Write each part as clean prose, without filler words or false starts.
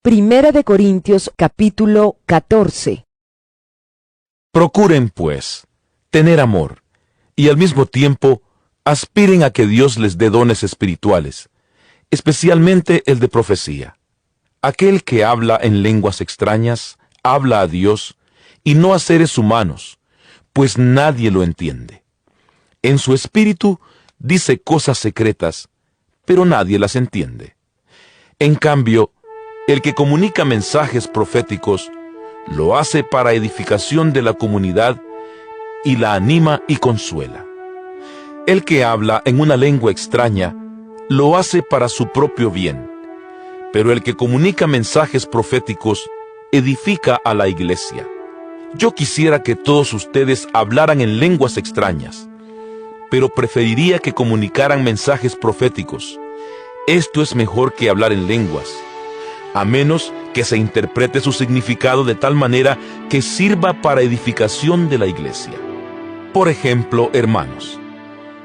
Primera de Corintios capítulo 14. Procuren, pues, tener amor, y al mismo tiempo aspiren a que Dios les dé dones espirituales, especialmente el de profecía. Aquel que habla en lenguas extrañas, habla a Dios y no a seres humanos, pues nadie lo entiende. En su espíritu dice cosas secretas, pero nadie las entiende. En cambio, el que comunica mensajes proféticos lo hace para edificación de la comunidad y la anima y consuela. El que habla en una lengua extraña lo hace para su propio bien, pero el que comunica mensajes proféticos edifica a la iglesia. Yo quisiera que todos ustedes hablaran en lenguas extrañas, pero preferiría que comunicaran mensajes proféticos. Esto es mejor que hablar en lenguas, a menos que se interprete su significado de tal manera que sirva para edificación de la iglesia. Por ejemplo, hermanos,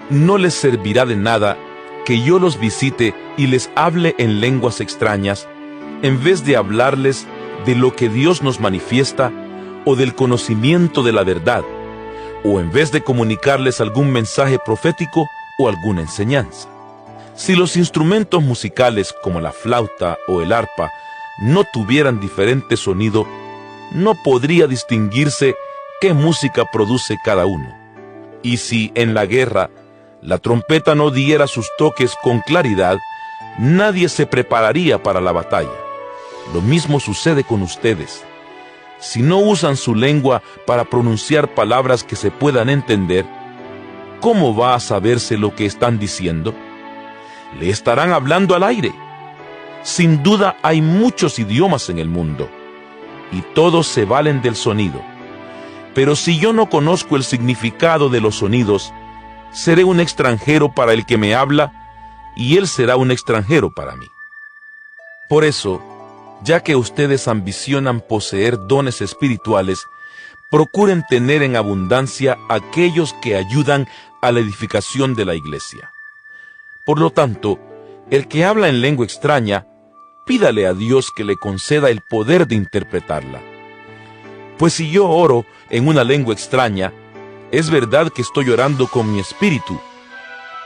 no les servirá de nada que yo los visite y les hable en lenguas extrañas, en vez de hablarles de lo que Dios nos manifiesta o del conocimiento de la verdad, o en vez de comunicarles algún mensaje profético o alguna enseñanza. Si los instrumentos musicales como la flauta o el arpa no tuvieran diferente sonido, no podría distinguirse qué música produce cada uno. Y si en la guerra la trompeta no diera sus toques con claridad, nadie se prepararía para la batalla. Lo mismo sucede con ustedes. Si no usan su lengua para pronunciar palabras que se puedan entender, ¿cómo va a saberse lo que están diciendo? Le estarán hablando al aire. Sin duda hay muchos idiomas en el mundo, y todos se valen del sonido. Pero si yo no conozco el significado de los sonidos, seré un extranjero para el que me habla, y él será un extranjero para mí. Por eso, ya que ustedes ambicionan poseer dones espirituales, procuren tener en abundancia aquellos que ayudan a la edificación de la iglesia. Por lo tanto, el que habla en lengua extraña, pídale a Dios que le conceda el poder de interpretarla. Pues si yo oro en una lengua extraña, es verdad que estoy orando con mi espíritu,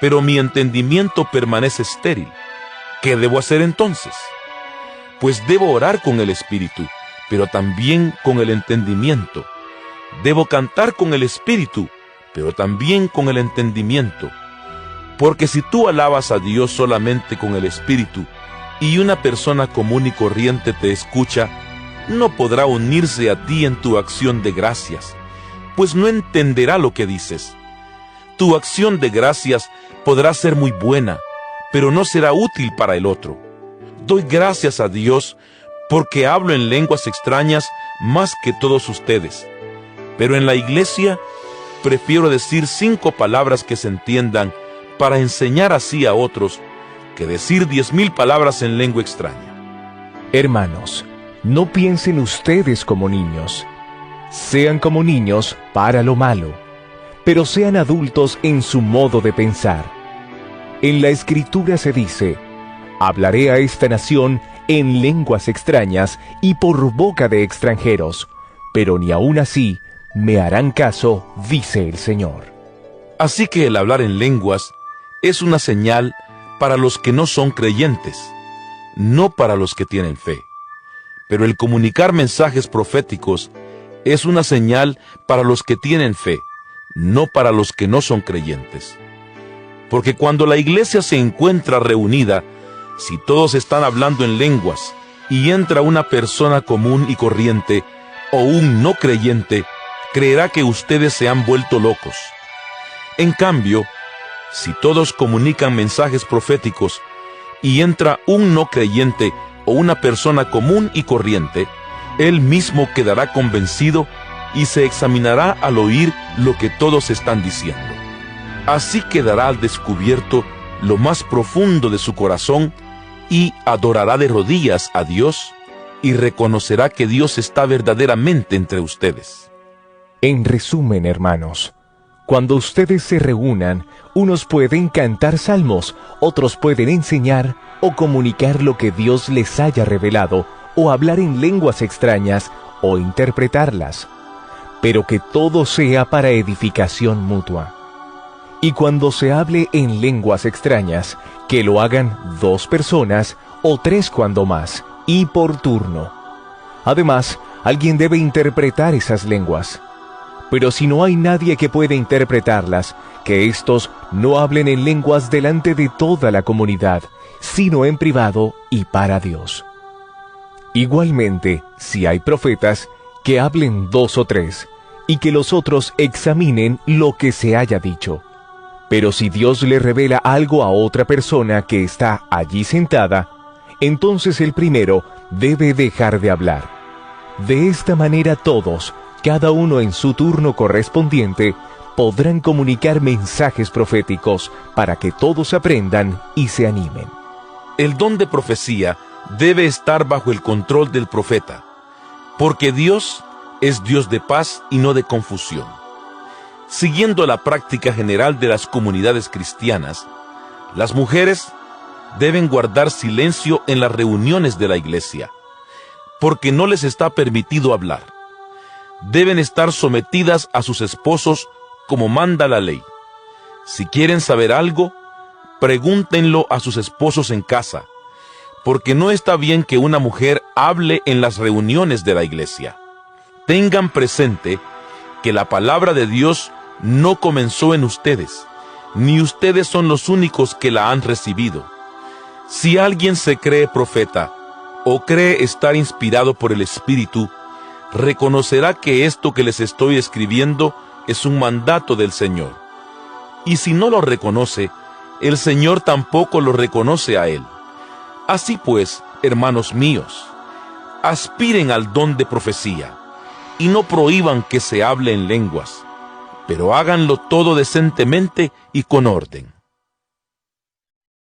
pero mi entendimiento permanece estéril. ¿Qué debo hacer entonces? Pues debo orar con el espíritu, pero también con el entendimiento. Debo cantar con el espíritu, pero también con el entendimiento. Porque si tú alabas a Dios solamente con el espíritu, y una persona común y corriente te escucha, no podrá unirse a ti en tu acción de gracias, pues no entenderá lo que dices. Tu acción de gracias podrá ser muy buena, pero no será útil para el otro. Doy gracias a Dios porque hablo en lenguas extrañas más que todos ustedes. Pero en la iglesia prefiero decir 5 palabras que se entiendan para enseñar así a otros que decir 10,000 palabras en lengua extraña. Hermanos, no piensen ustedes como niños. Sean como niños para lo malo, pero sean adultos en su modo de pensar. En la Escritura se dice: hablaré a esta nación en lenguas extrañas y por boca de extranjeros, pero ni aun así me harán caso, dice el Señor. Así que el hablar en lenguas es una señal para los que no son creyentes, no para los que tienen fe. Pero el comunicar mensajes proféticos es una señal para los que tienen fe, no para los que no son creyentes. Porque cuando la iglesia se encuentra reunida, si todos están hablando en lenguas y entra una persona común y corriente o un no creyente, creerá que ustedes se han vuelto locos. En cambio, si todos comunican mensajes proféticos y entra un no creyente o una persona común y corriente, él mismo quedará convencido y se examinará al oír lo que todos están diciendo. Así quedará al descubierto lo más profundo de su corazón y adorará de rodillas a Dios y reconocerá que Dios está verdaderamente entre ustedes. En resumen, hermanos, cuando ustedes se reúnan, unos pueden cantar salmos, otros pueden enseñar o comunicar lo que Dios les haya revelado, o hablar en lenguas extrañas o interpretarlas, pero que todo sea para edificación mutua. Y cuando se hable en lenguas extrañas, que lo hagan 2 personas o 3 cuando más, y por turno. Además, alguien debe interpretar esas lenguas. Pero si no hay nadie que pueda interpretarlas, que éstos no hablen en lenguas delante de toda la comunidad, sino en privado y para Dios. Igualmente, si hay profetas, que hablen 2 o 3, y que los otros examinen lo que se haya dicho. Pero si Dios le revela algo a otra persona que está allí sentada, entonces el primero debe dejar de hablar. De esta manera todos, cada uno en su turno correspondiente, podrán comunicar mensajes proféticos para que todos aprendan y se animen. El don de profecía debe estar bajo el control del profeta, porque Dios es Dios de paz y no de confusión. Siguiendo la práctica general de las comunidades cristianas, las mujeres deben guardar silencio en las reuniones de la iglesia, porque no les está permitido hablar. Deben estar sometidas a sus esposos como manda la ley. Si quieren saber algo, pregúntenlo a sus esposos en casa, porque no está bien que una mujer hable en las reuniones de la iglesia. Tengan presente que la palabra de Dios no comenzó en ustedes, ni ustedes son los únicos que la han recibido. Si alguien se cree profeta o cree estar inspirado por el Espíritu, reconocerá que esto que les estoy escribiendo es un mandato del Señor. Y si no lo reconoce, el Señor tampoco lo reconoce a él. Así pues, hermanos míos, aspiren al don de profecía, y no prohíban que se hable en lenguas, pero háganlo todo decentemente y con orden.